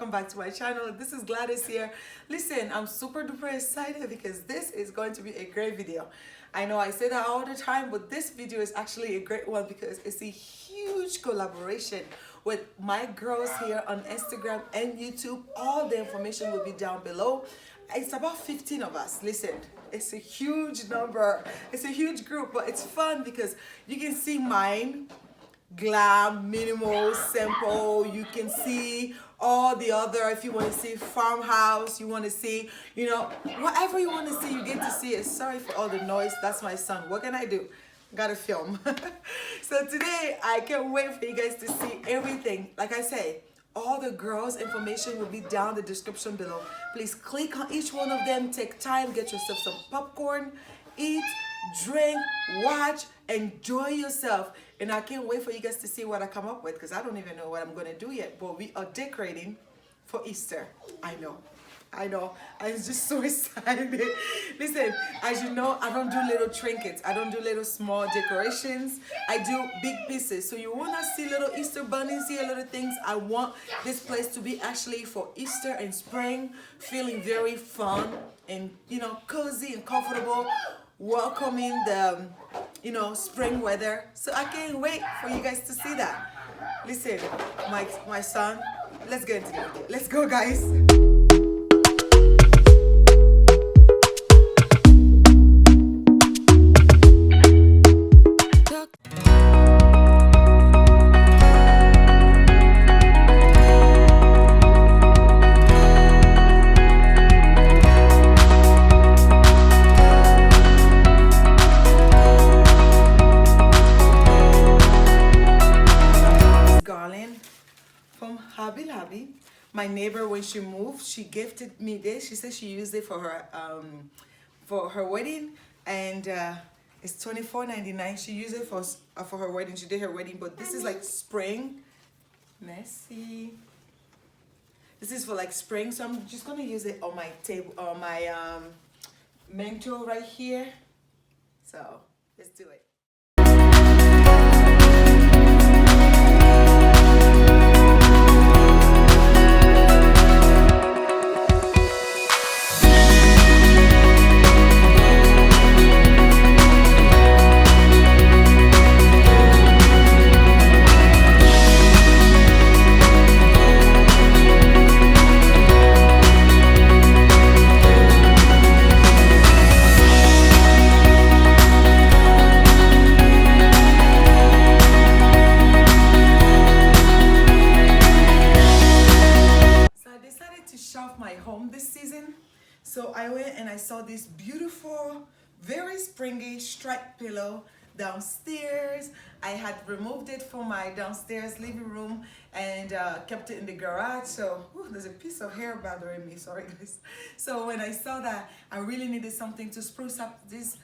welcome back to my channel. This is Gladys here. Listen, I'm super duper excited because this is going to be a great video. I know I say that all the time, but this video is actually a great one because it's a huge collaboration with my girls here on Instagram and YouTube. All the information will be down below. It's about 15 of us. Listen, it's a huge number. It's a huge group, but it's fun because you can see mine, glam, minimal, simple. You can see all the other, if you want to see farmhouse, you want to see, you know, whatever you want to see, you get to see it. Sorry for all the noise. That's my son. What can I do? Gotta film. So today, I can't wait for you guys to see everything. Like I say, all the girls' information will be down the description below. Please click on each one of them. Take time, get yourself some popcorn, eat, drink, watch, enjoy yourself. And I can't wait for you guys to see what I come up with because I don't even know what I'm going to do yet. But we are decorating for Easter. I know. I'm just so excited. Listen, as you know, I don't do little trinkets. I don't do little small decorations. I do big pieces. So you want to see little Easter bunnies here, little things. I want this place to be actually for Easter and spring, feeling very fun and, you know, cozy and comfortable, welcoming the, you know, spring weather. So I can't wait for you guys to see that. Listen, my son, let's get into the video. Let's go, guys. Garland from Hobby Lobby. My neighbor, when she moved, she gifted me this. She said she used it for her wedding, and it's $24.99. She used it for her wedding. She did her wedding, but this is like spring. Messy. This is for like spring, so I'm just gonna use it on my table, on my mantle right here. So let's do it. My home this season, so I went and I saw this beautiful, very springy striped pillow downstairs. I had removed it from my downstairs living room and kept it in the garage. So there's a piece of hair bothering me, sorry guys. So when I saw that I really needed something to spruce up this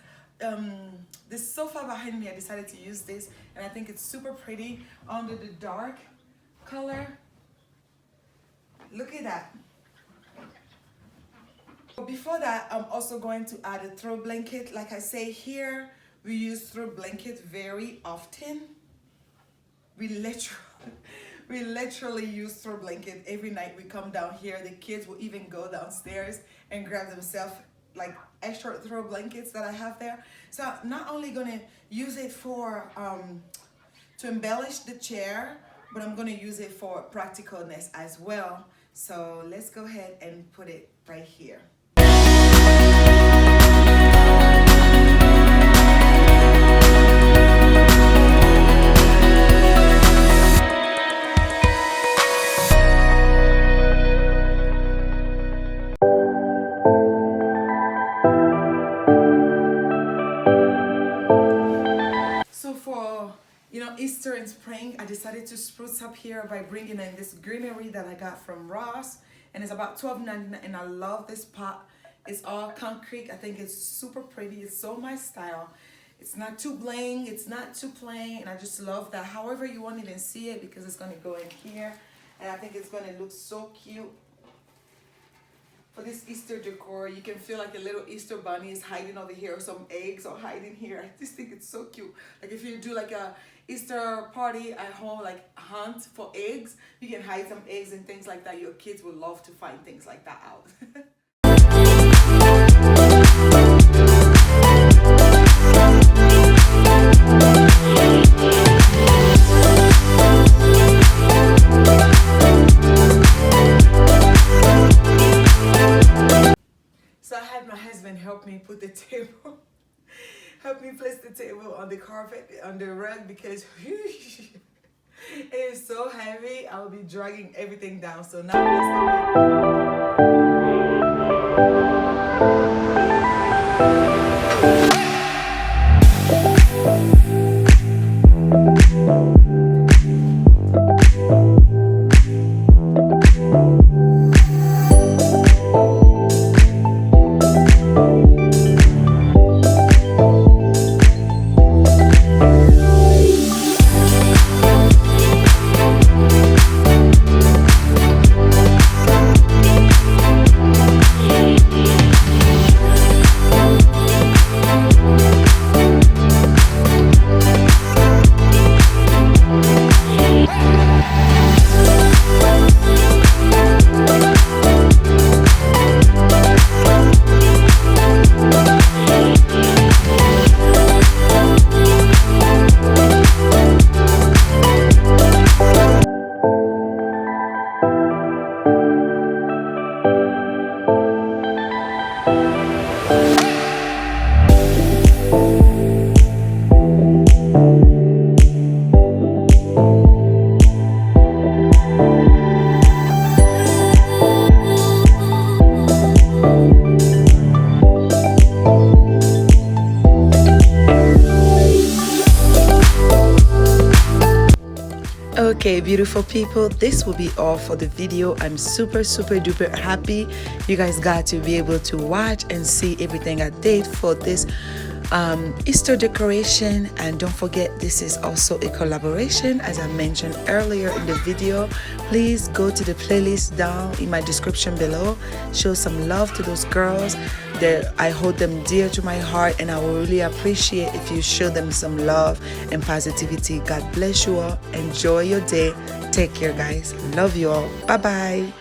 this sofa behind me, I decided to use this, and I think it's super pretty under the dark color. Look at that. Before that, I'm also going to add a throw blanket. Like I say here, we use throw blanket very often. We literally use throw blanket every night we come down here. The kids will even go downstairs and grab themselves like extra throw blankets that I have there. So I'm not only gonna use it for to embellish the chair, but I'm gonna use it for practicalness as well. So let's go ahead and put it right here. Easter and spring, I decided to spruce up here by bringing in this greenery that I got from Ross, and it's about $12.99, and I love this pot. It's all concrete. I think it's super pretty. It's so my style. It's not too bling, it's not too plain, and I just love that. However you won't even see it because it's going to go in here, and I think it's going to look so cute. for this Easter decor. You can feel like a little Easter bunny is hiding over here, or some eggs are hiding here. I just think it's so cute. Like if you do like a Easter party at home, like hunt for eggs, you can hide some eggs and things like that. Your kids would love to find things like that out. So I had my husband help me put the table, help me place the table on the carpet, on the rug, because it is so heavy. I will be dragging everything down. So now let's Okay, beautiful people, this will be all for the video. I'm super duper happy you guys got to be able to watch and see everything I did for this Easter decoration. And don't forget, this is also a collaboration, as I mentioned earlier in the video. Please go to the playlist down in my description below. Show some love to those girls. I hold them dear to my heart, and I will really appreciate if you show them some love and positivity. God bless you all. Enjoy your day. Take care, guys. Love you all. Bye bye.